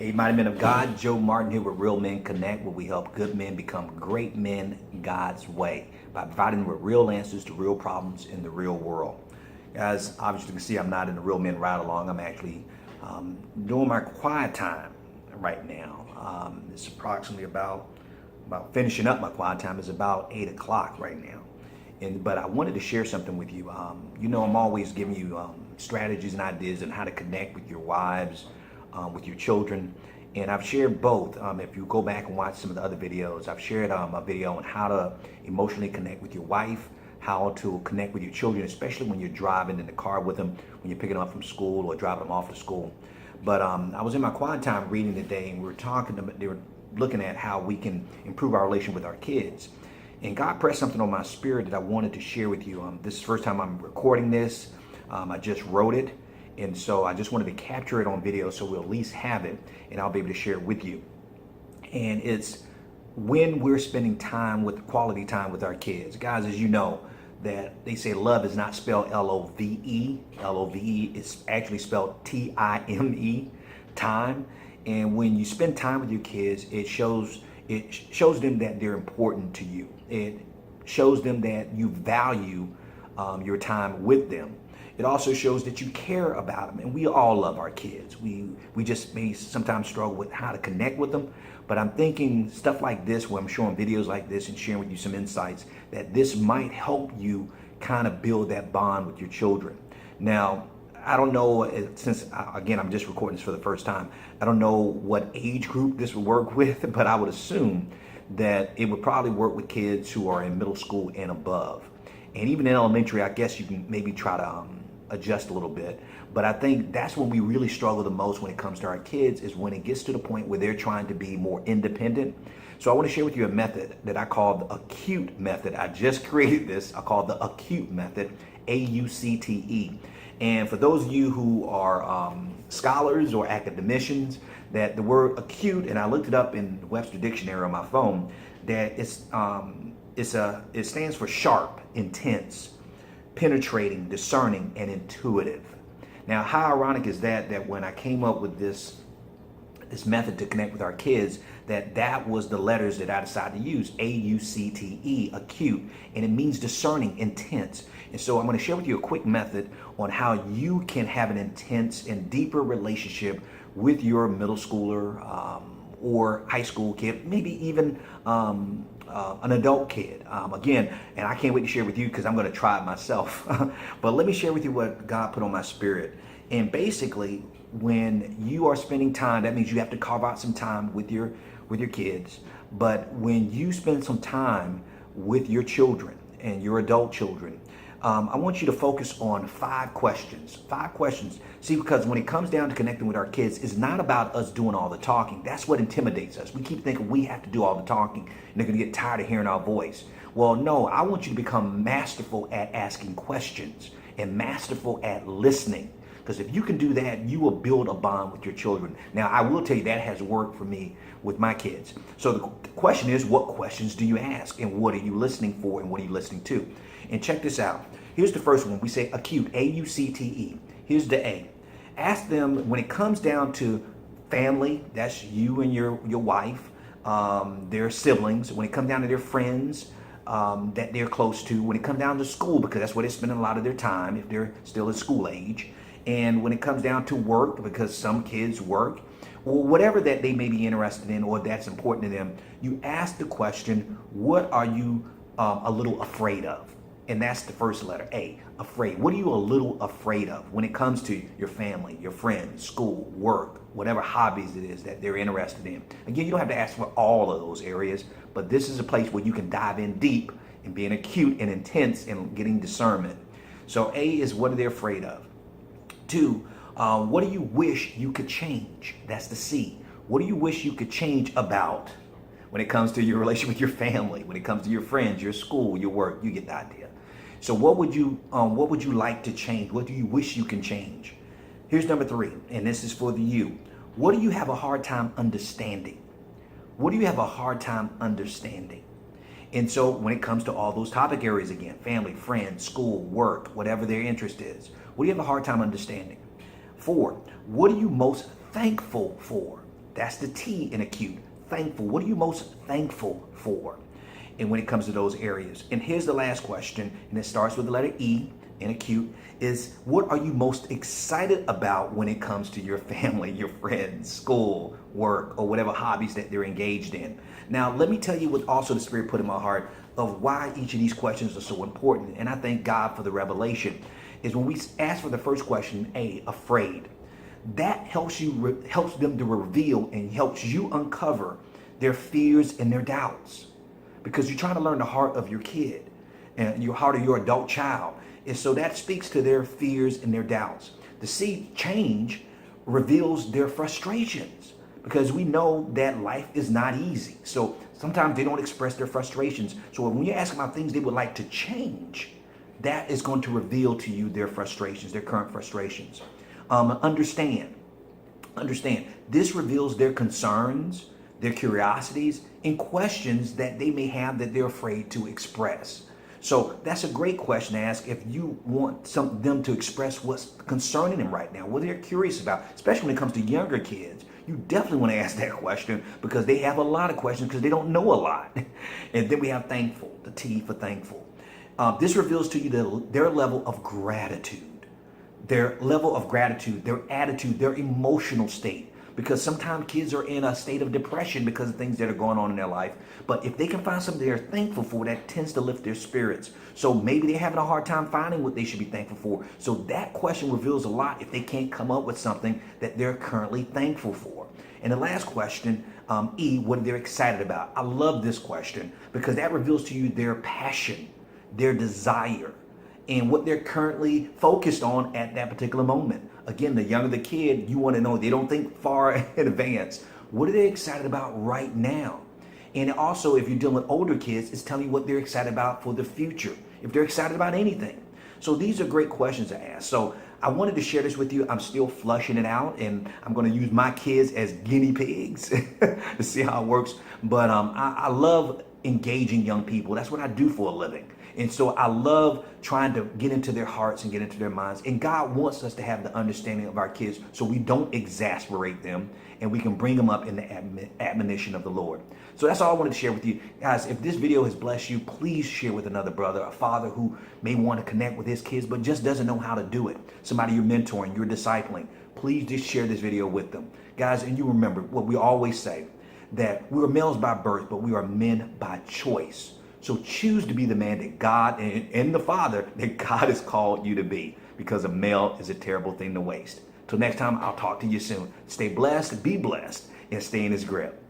Hey, mighty men of God, Joe Martin here with Real Men Connect, where we help good men become great men God's way by providing them with real answers to real problems in the real world. Guys, obviously you can see I'm not in the Real Men Ride Along. I'm actually doing my quiet time right now. It's approximately about finishing up my quiet time. It's about 8 o'clock right now. But I wanted to share something with you. I'm always giving you strategies and ideas on how to connect with your wives, with your children. And I've shared both. If you go back and watch some of the other videos, I've shared a video on how to emotionally connect with your wife, how to connect with your children, especially when you're driving in the car with them, when you're picking them up from school or dropping them off to school. But I was in my quiet time reading today, and they were looking at how we can improve our relation with our kids. And God pressed something on my spirit that I wanted to share with you. This is the first time I'm recording this. I just wrote it. And so I just wanted to capture it on video so we'll at least have it and I'll be able to share it with you. And it's when we're spending quality time with our kids. Guys, as you know, that they say love is not spelled L-O-V-E. L-O-V-E is actually spelled T-I-M-E, time. And when you spend time with your kids, it shows them that they're important to you. It shows them that you value your time with them. It also shows that you care about them, and we all love our kids. We just may sometimes struggle with how to connect with them, but I'm thinking stuff like this, where I'm showing videos like this and sharing with you some insights, that this might help you kind of build that bond with your children. Now, I don't know, since again, I'm just recording this for the first time, I don't know what age group this would work with, but I would assume that it would probably work with kids who are in middle school and above. And even in elementary, I guess you can maybe try to adjust a little bit. But I think that's when we really struggle the most when it comes to our kids, is when it gets to the point where they're trying to be more independent. So I want to share with you a method that I call the ACUTE method. I just created this. I call it the ACUTE method, A-U-C-T-E. And for those of you who are scholars or academicians, that the word acute, and I looked it up in the Webster Dictionary on my phone, that it stands for sharp, intense, penetrating, discerning, and intuitive. Now, how ironic is that when I came up with this method to connect with our kids, that was the letters that I decided to use, A-U-C-T-E, acute, and it means discerning, intense. And so I'm going to share with you a quick method on how you can have an intense and deeper relationship with your middle schooler or high school kid, maybe even an adult kid. Again, and I can't wait to share with you because I'm going to try it myself. But let me share with you what God put on my spirit. And basically, when you are spending time, that means you have to carve out some time with your kids. But when you spend some time with your children and your adult children, I want you to focus on 5 questions. 5 questions. See, because when it comes down to connecting with our kids, it's not about us doing all the talking. That's what intimidates us. We keep thinking we have to do all the talking and they're going to get tired of hearing our voice. Well, no, I want you to become masterful at asking questions and masterful at listening. Because if you can do that, you will build a bond with your children. Now, I will tell you that has worked for me with my kids. So the question is, what questions do you ask? And what are you listening for? And what are you listening to? And check this out. Here's the first one. We say acute, A-U-C-T-E. Here's the A. Ask them, when it comes down to family, that's you and your wife, their siblings, when it comes down to their friends that they're close to, when it comes down to school, because that's where they're spending a lot of their time if they're still in school age, and when it comes down to work, because some kids work, or whatever that they may be interested in or that's important to them, you ask the question, what are you a little afraid of? And that's the first letter, A, afraid. What are you a little afraid of when it comes to your family, your friends, school, work, whatever hobbies it is that they're interested in? Again, you don't have to ask for all of those areas, but this is a place where you can dive in deep and being acute and intense and getting discernment. So A is, what are they afraid of? 2, what do you wish you could change? That's the C. What do you wish you could change about when it comes to your relationship with your family, when it comes to your friends, your school, your work? You get the idea. So what would you like to change? What do you wish you can change? Here's number 3, and this is for the you. What do you have a hard time understanding? What do you have a hard time understanding? And so when it comes to all those topic areas again, family, friends, school, work, whatever their interest is, what do you have a hard time understanding? 4, what are you most thankful for? That's the T in acute. Thankful. What are you most thankful for? And when it comes to those areas. And here's the last question, and it starts with the letter E in acute, is what are you most excited about when it comes to your family, your friends, school, work, or whatever hobbies that they're engaged in? Now, let me tell you what also the Spirit put in my heart of why each of these questions are so important. And I thank God for the revelation. Is when we ask for the first question, A, afraid. That helps them to reveal and helps you uncover their fears and their doubts, because you're trying to learn the heart of your kid and your heart of your adult child. And so that speaks to their fears and their doubts. The C, change, reveals their frustrations, because we know that life is not easy. So sometimes they don't express their frustrations. So when you ask about things they would like to change, that is going to reveal to you their frustrations, their current frustrations. Understand. This reveals their concerns, their curiosities, and questions that they may have that they're afraid to express. So that's a great question to ask if you want them to express what's concerning them right now, what they're curious about, especially when it comes to younger kids. You definitely want to ask that question, because they have a lot of questions because they don't know a lot. And then we have thankful, the T for thankful. This reveals to you their level of gratitude, their attitude, their emotional state. Because sometimes kids are in a state of depression because of things that are going on in their life. But if they can find something they're thankful for, that tends to lift their spirits. So maybe they're having a hard time finding what they should be thankful for. So that question reveals a lot if they can't come up with something that they're currently thankful for. And the last question, E, what they're excited about. I love this question because that reveals to you their passion, their desire, and what they're currently focused on at that particular moment. Again, the younger the kid, you want to know, they don't think far in advance. What are they excited about right now? And also, if you're dealing with older kids, it's telling you what they're excited about for the future, if they're excited about anything. So these are great questions to ask. So I wanted to share this with you. I'm still flushing it out, and I'm going to use my kids as guinea pigs to see how it works. But I love engaging young people. That's what I do for a living. And so I love trying to get into their hearts and get into their minds. And God wants us to have the understanding of our kids so we don't exasperate them, and we can bring them up in the admonition of the Lord. So that's all I wanted to share with you. Guys, if this video has blessed you, please share with another brother, a father who may want to connect with his kids but just doesn't know how to do it. Somebody you're mentoring, you're discipling. Please just share this video with them. Guys, and you remember what we always say, that we are males by birth, but we are men by choice. So choose to be the man that God and the father that God has called you to be, because a male is a terrible thing to waste. Till next time, I'll talk to you soon. Stay blessed, be blessed, and stay in his grip.